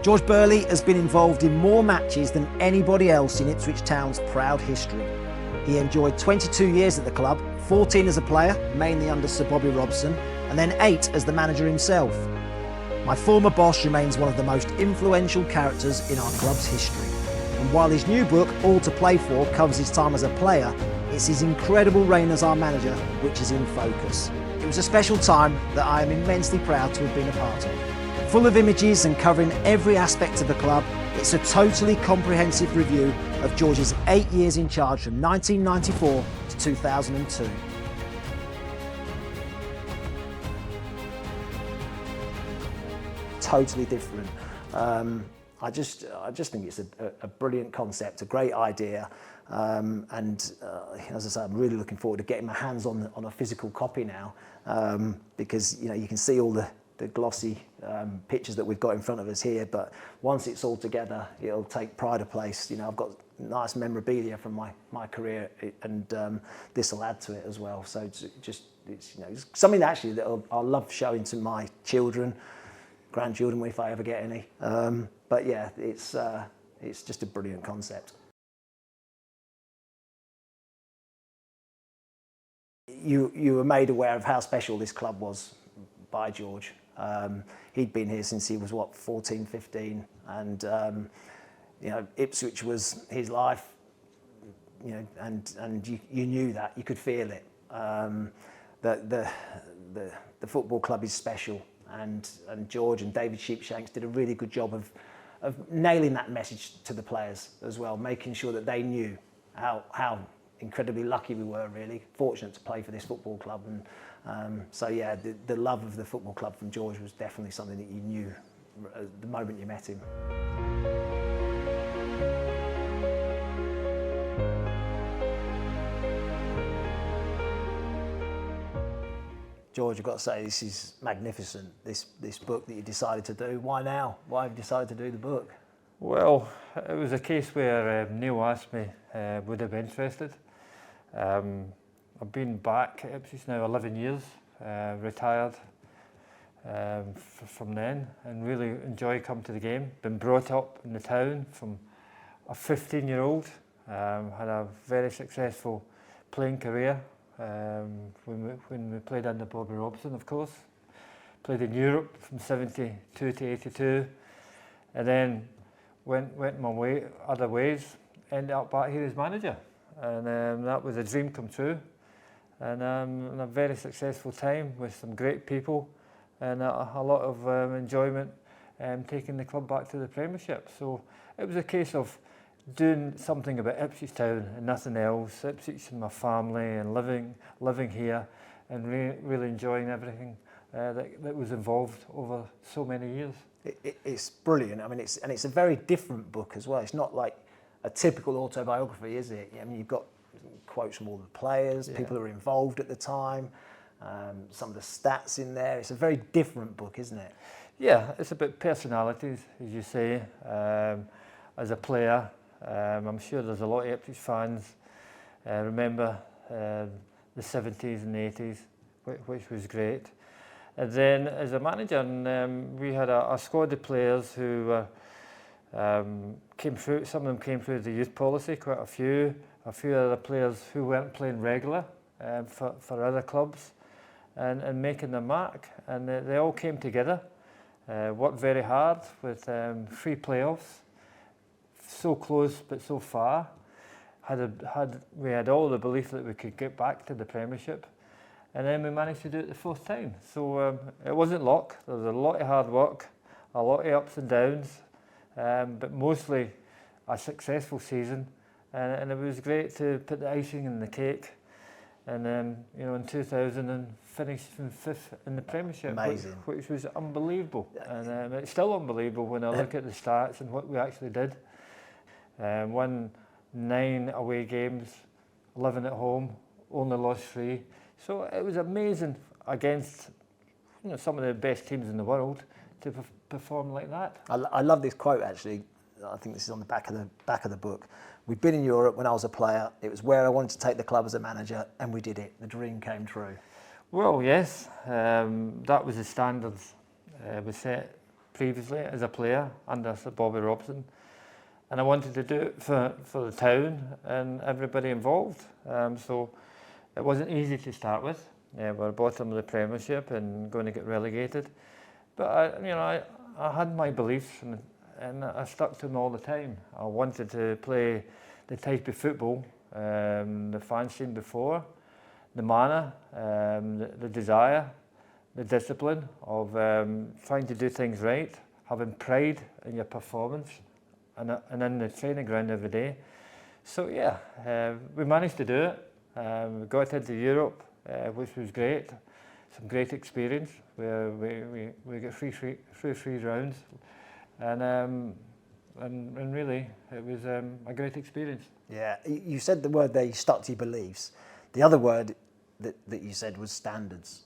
George Burley has been involved in more matches than anybody else in Ipswich Town's proud history. He enjoyed 22 years at the club, 14 as a player, mainly under Sir Bobby Robson, and then 8 as the manager himself. My former boss remains one of the most influential characters in our club's history. And while his new book, All to Play For, covers his time as a player, it's his incredible reign as our manager which is in focus. It was a special time that I am immensely proud to have been a part of. Full of images and covering every aspect of the club, it's a totally comprehensive review of George's 8 years in charge from 1994 to 2002. Totally different. I just think it's a brilliant concept, a great idea, and as I say, I'm really looking forward to getting my hands on a physical copy now, because you can see all the glossy pictures that we've got in front of us here, but once it's all together, it'll take pride of place. I've got nice memorabilia from my career, and this will add to it as well. So it's something that I'll love showing to my children, grandchildren, if I ever get any. But yeah, it's just a brilliant concept. You were made aware of how special this club was by George. He'd been here since he was 14, 15, and Ipswich was his life. And you knew that, you could feel it. That the football club is special, and George and David Sheepshanks did a really good job of nailing that message to the players as well, making sure that they knew how incredibly lucky we were, really fortunate to play for this football club. And so yeah, the love of the football club from George was definitely something that you knew the moment you met him. George, I've got to say, this is magnificent, this book that you decided to do. Why now? Why have you decided to do the book? Well, it was a case where Neil asked me would I be interested. I've been back at Ipswich now 11 years, retired from then, and really enjoy coming to the game. Been brought up in the town from a 15-year-old, had a very successful playing career. When we played under Bobby Robson, of course. Played in Europe from 72 to 82, and then went my way, other ways, ended up back here as manager. And that was a dream come true. And a very successful time with some great people, and a lot of enjoyment taking the club back to the Premiership. So it was a case of doing something about Ipswich Town and nothing else. Ipswich and my family, and living here, and really enjoying everything that was involved over so many years. It's brilliant. I mean, it's a very different book as well. It's not like a typical autobiography, is it? I mean, you've got quotes from all the players, people who were involved at the time, some of the stats in there. It's a very different book, isn't it? Yeah, it's about personalities, as you say. As a player, I'm sure there's a lot of Ipswich fans remember the 70s and 80s, which was great. And then as a manager, we had a squad of players who came through. Some of them came through the youth policy, quite a few other players who weren't playing regular for other clubs, and making their mark. And they all came together, worked very hard with 3 playoffs, so close but so far. We had all the belief that we could get back to the Premiership, and then we managed to do it the 4th time. So it wasn't luck. There was a lot of hard work, a lot of ups and downs, but mostly a successful season, and it was great to put the icing in the cake, and in 2000 and finished in 5th in the Premiership. Amazing. Which was unbelievable, and it's still unbelievable when I look at the stats and what we actually did. Won 9 away games, 11 at home, only lost 3. So it was amazing against some of the best teams in the world to perform like that. I love this quote, actually. I think this is on the back of the book. We've been in Europe when I was a player. It was where I wanted to take the club as a manager, and we did it. The dream came true. Well, yes, that was the standards we set previously as a player under Sir Bobby Robson, and I wanted to do it for the town and everybody involved. So it wasn't easy to start with. We're bottom of the Premiership and going to get relegated, but I had my beliefs and I stuck to them all the time. I wanted to play the type of football the fans seen before, the manner, the desire, the discipline of trying to do things right, having pride in your performance and in the training ground every day. So yeah, we managed to do it. We got into Europe, which was great. Some great experience where we get three rounds, and really it was a great experience. Yeah, you said the word there, you stuck to your beliefs. The other word that you said was standards.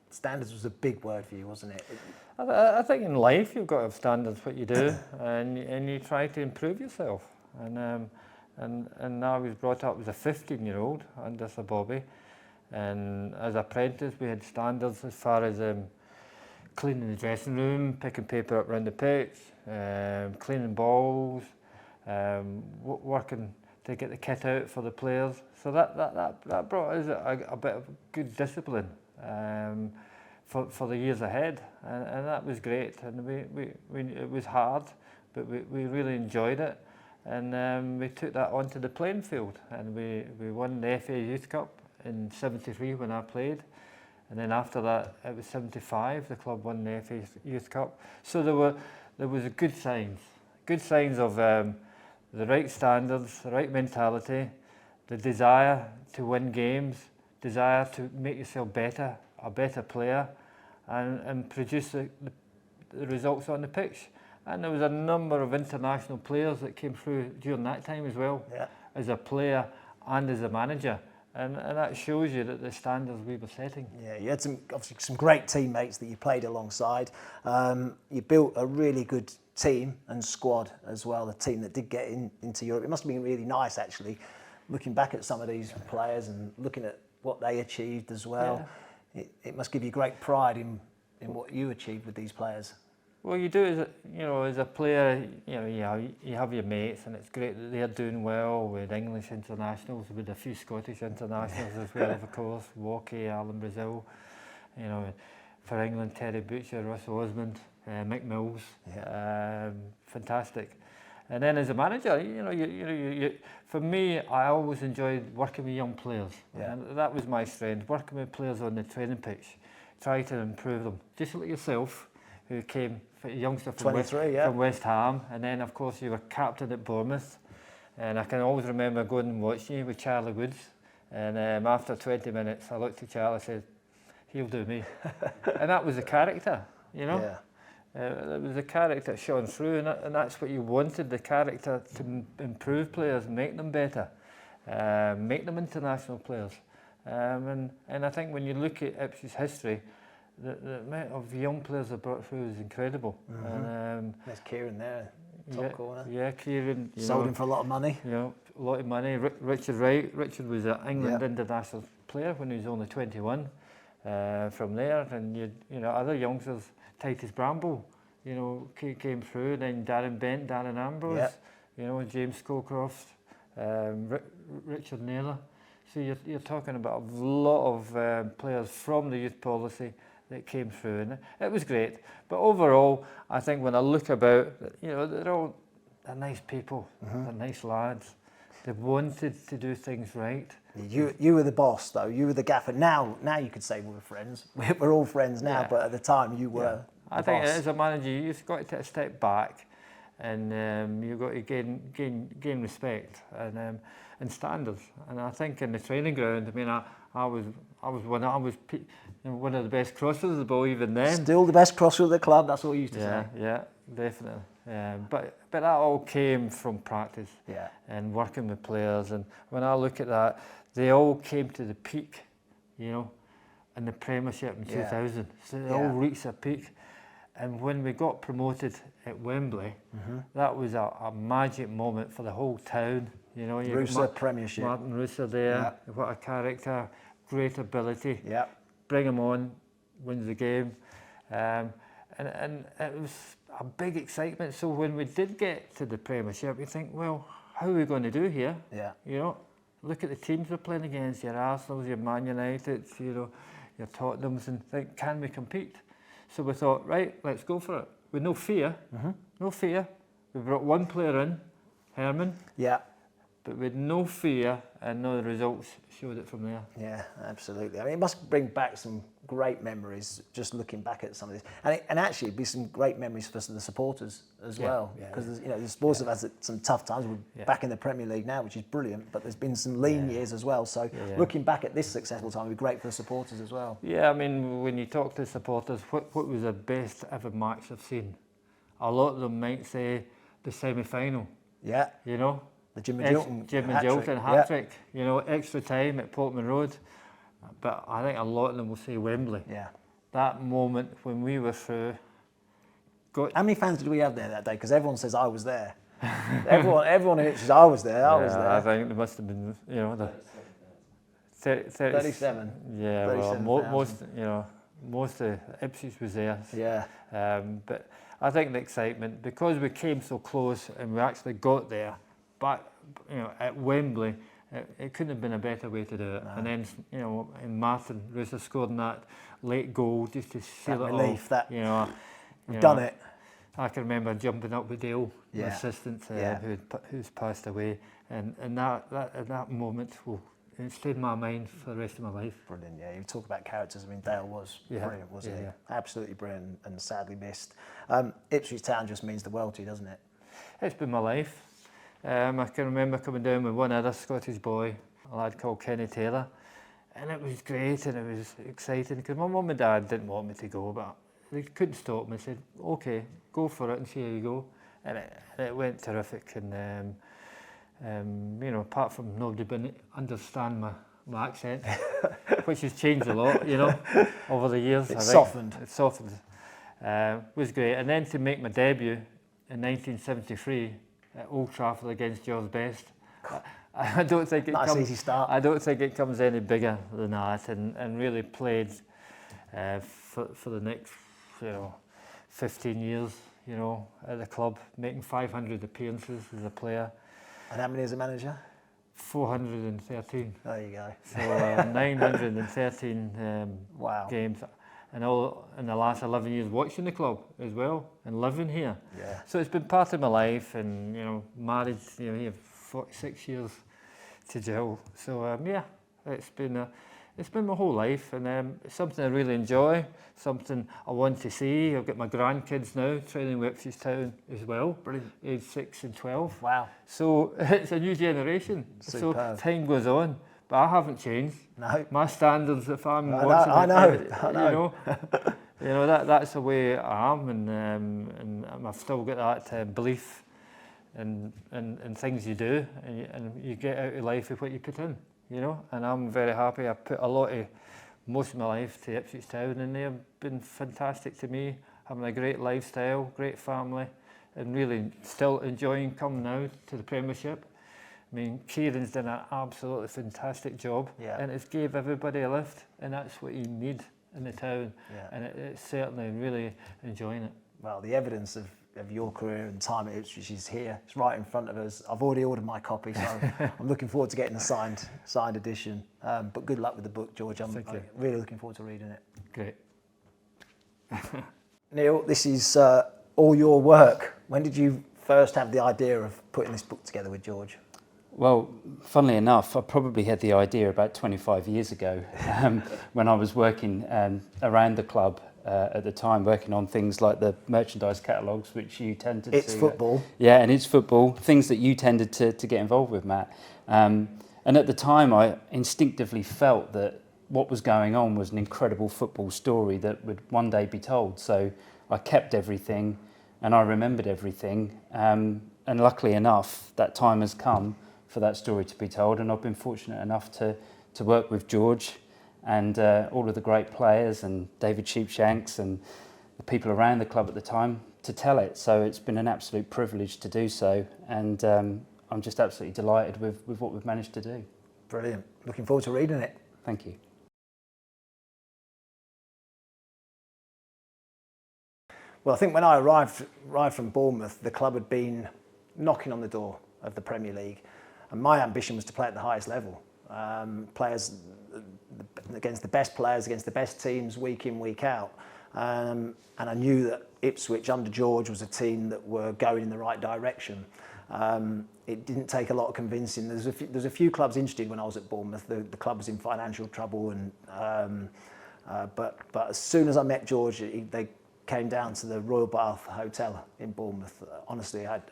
Standards was a big word for you, wasn't it? I think in life you've got to have standards what you do, and you try to improve yourself. And I was brought up as a 15-year-old under Sir Bobby, and as apprentice we had standards as far as cleaning the dressing room, picking paper up around the pitch, cleaning balls, working to get the kit out for the players. So that brought us a bit of good discipline for the years ahead, and that was great. And it was hard, but we really enjoyed it. And we took that onto the playing field, and we won the FA Youth Cup in '73 when I played, and then after that it was '75 the club won the FA Youth Cup. So there was good signs of the right standards, the right mentality, the desire to win games, desire to make yourself better, a better player, and produce the results on the pitch. And there was a number of international players that came through during that time as well, as a player and as a manager. And that shows you that the standards we were setting. Yeah, you had obviously some great teammates that you played alongside. You built a really good team and squad as well, the team that did get into Europe. It must have been really nice, actually, looking back at some of these players and looking at what they achieved as well. Yeah. It must give you great pride in what you achieved with these players. Well, you do as a player, you have your mates, and it's great that they're doing well with English internationals, with a few Scottish internationals as well, of course, Walkie, Alan Brazil, for England, Terry Butcher, Russ Osmond, Mick Mills, fantastic. And then as a manager, for me, I always enjoyed working with young players, and that was my strength, working with players on the training pitch, try to improve them, just like yourself, who came, a youngster from West Ham, and then of course you were captain at Bournemouth, and I can always remember going and watching you with Charlie Woods, and after 20 minutes I looked at Charlie and said, he'll do me. And that was the character, It was the character shone through, and that's what you wanted, the character to improve players, make them better, make them international players. And I think when you look at Ipswich history, the amount of young players they brought through is incredible. And there's Kieran there, top corner. Yeah, Kieran. Sold him for a lot of money. A lot of money. Richard Wright. Richard was an England international player when he was only 21. From there, and other youngsters, Titus Bramble, came through. And then Darren Bent, Darren Ambrose, James Scowcroft, Richard Naylor. So you're talking about a lot of players from the youth policy that came through, and it was great. But overall, I think when I look about, they're nice people, they're nice lads. They wanted to do things right. You were the boss, though. You were the gaffer. Now you could say we're friends. We're all friends now, but at the time you were. I think as a manager, you've got to take a step back, and you've got to gain respect and standards. And I think in the training ground, I was one of the best crossers of the ball even then. Still the best crosser of the club. That's what you used to say. Yeah, definitely. But that all came from practice and working with players. And when I look at that, they all came to the peak, in the Premiership in 2000. So they all reached a peak. And when we got promoted at Wembley, that was a magic moment for the whole town. Rooser Premiership. Martin Rooser there, what a character, great ability. Bring him on, wins the game. And and it was a big excitement. So when we did get to the Premiership, you think, well, how are we going to do here? Yeah. You know, look at the teams we're playing against, your Arsenals, your Man Uniteds, you know, your Tottenhams, and think, can we compete? So we thought, right, let's go for it. With no fear, no fear. We brought one player in, Herman, Yeah. but with no fear, and no, the results showed it from there. Yeah, absolutely. I mean, it must bring back some great memories just looking back at some of this, and actually be some great memories for the supporters as well. Because you know, the supporters have had some tough times. We're back in the Premier League now, which is brilliant. But there's been some lean years as well. So looking back at this successful time would be great for the supporters as well. Yeah, I mean, when you talk to supporters, what was the best ever match I've seen? A lot of them might say the semi-final. Yeah. You know. The Jim Magilton hat-trick, you know, extra time at Portman Road. But I think a lot of them will say Wembley. Yeah. That moment when we were through. How many fans did we have there that day? Because everyone says I was there. everyone in it says I was there. I was there. I think there must have been, you know, the 37. Yeah, well, most of Ipswich was there. Yeah. But I think the excitement, because we came so close and we actually got there, but you know, at Wembley, it couldn't have been a better way to do it. No. And then, you know, and Martin Rooser scored in that late goal just to seal it relief, all. You know, we've done it. I can remember jumping up with Dale, the assistant, who's passed away, and that moment it stayed in my mind for the rest of my life. Brilliant, yeah. You talk about characters. I mean, Dale was brilliant, wasn't he? Yeah. Absolutely brilliant and sadly missed. Ipswich Town just means the world to you, doesn't it? It's been my life. I can remember coming down with one other Scottish boy, a lad called Kenny Taylor, and it was great and it was exciting because my mum and dad didn't want me to go, but they couldn't stop me. They said, okay, go for it and see how you go. And it went terrific. And, you know, apart from nobody didn't understand my accent, which has changed a lot, you know, over the years. It's softened. It softened. Was great. And then to make my debut in 1973, at Old Trafford against George Best. I don't think easy start. I don't think it comes any bigger than that, and really played for the next 15 years, you know, at the club, making 500 appearances as a player. And how many as a manager? 413. There you go. So 913 games. And all in the last 11 years watching the club as well and living here. Yeah. So it's been part of my life, and you know, married, you know, here 46 years to Jill. So it's been my whole life, and it's something I really enjoy, something I want to see. I've got my grandkids now training with Ipswich Town as well. Brilliant. Age 6 and 12. Wow. So it's a new generation. Superb. So time goes on. But I haven't changed. No. My standards, if I'm watching I know. You know that's the way I am, and I've still got that belief in things you do, and you get out of life with what you put in, you know. And I'm very happy. I put most of my life to Ipswich Town, and they've been fantastic to me, having a great lifestyle, great family, and really still enjoying coming now to the Premiership. I mean, Kieran's done an absolutely fantastic job, and it's gave everybody a lift, and that's what you need in the town, and it's certainly really enjoying it. Well, the evidence of your career and time at Ipswich is here. It's right in front of us. I've already ordered my copy, so I'm looking forward to getting a signed edition. But good luck with the book, George. I'm really looking forward to reading it. Great. Neil, this is all your work. When did you first have the idea of putting this book together with George? Well, funnily enough, I probably had the idea about 25 years ago when I was working around the club at the time, working on things like the merchandise catalogues, which you tended to... It's football. Yeah, and it's football, things that you tended to get involved with, Matt. And at the time, I instinctively felt that what was going on was an incredible football story that would one day be told. So I kept everything and I remembered everything. And luckily enough, that time has come for that story to be told, and I've been fortunate enough to work with George and all of the great players and David Sheepshanks and the people around the club at the time to tell it. So it's been an absolute privilege to do so, and I'm just absolutely delighted with what we've managed to do. Brilliant. Looking forward to reading it. Thank you. Well, I think when I arrived from Bournemouth, the club had been knocking on the door of the Premier League, and my ambition was to play at the highest level. Players against the best players, against the best teams, week in, week out. And I knew that Ipswich under George was a team that were going in the right direction. It didn't take a lot of convincing. There's a few clubs interested when I was at Bournemouth. The club was in financial trouble, and but as soon as I met George, they came down to the Royal Bath Hotel in Bournemouth. Honestly, I had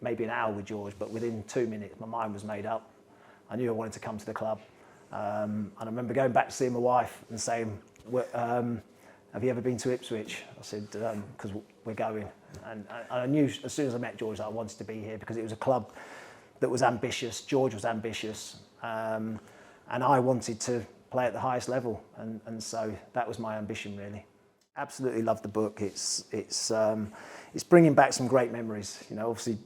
maybe an hour with George, but within 2 minutes, my mind was made up. I knew I wanted to come to the club, and I remember going back to see my wife and saying, "Have you ever been to Ipswich?" I said, "Because we're going." And I knew as soon as I met George that I wanted to be here because it was a club that was ambitious. George was ambitious, and I wanted to play at the highest level, and so that was my ambition really. Absolutely love the book. It's bringing back some great memories. You know, obviously,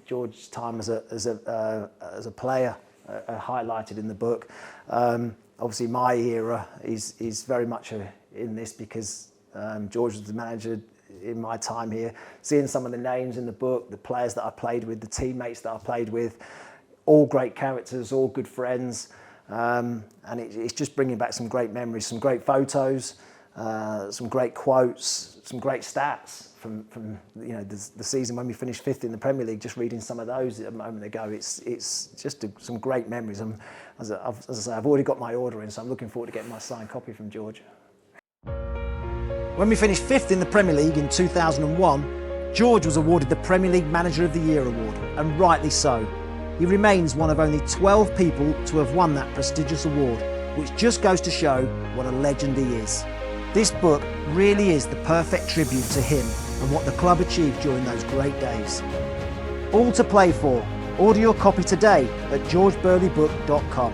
George's time as a player highlighted in the book. Obviously, my era is very much in this because George was the manager in my time here. Seeing some of the names in the book, the players that I played with, the teammates that I played with, all great characters, all good friends, and it's just bringing back some great memories, some great photos, some great quotes, some great stats from the season when we finished 5th in the Premier League. Just reading some of those a moment ago, it's just some great memories. As I say, I've already got my order in, so I'm looking forward to getting my signed copy from George. When we finished 5th in the Premier League in 2001, George was awarded the Premier League Manager of the Year award, and rightly so. He remains one of only 12 people to have won that prestigious award, which just goes to show what a legend he is. This book really is the perfect tribute to him and what the club achieved during those great days. All to play for. Order your copy today at georgeburleybook.com.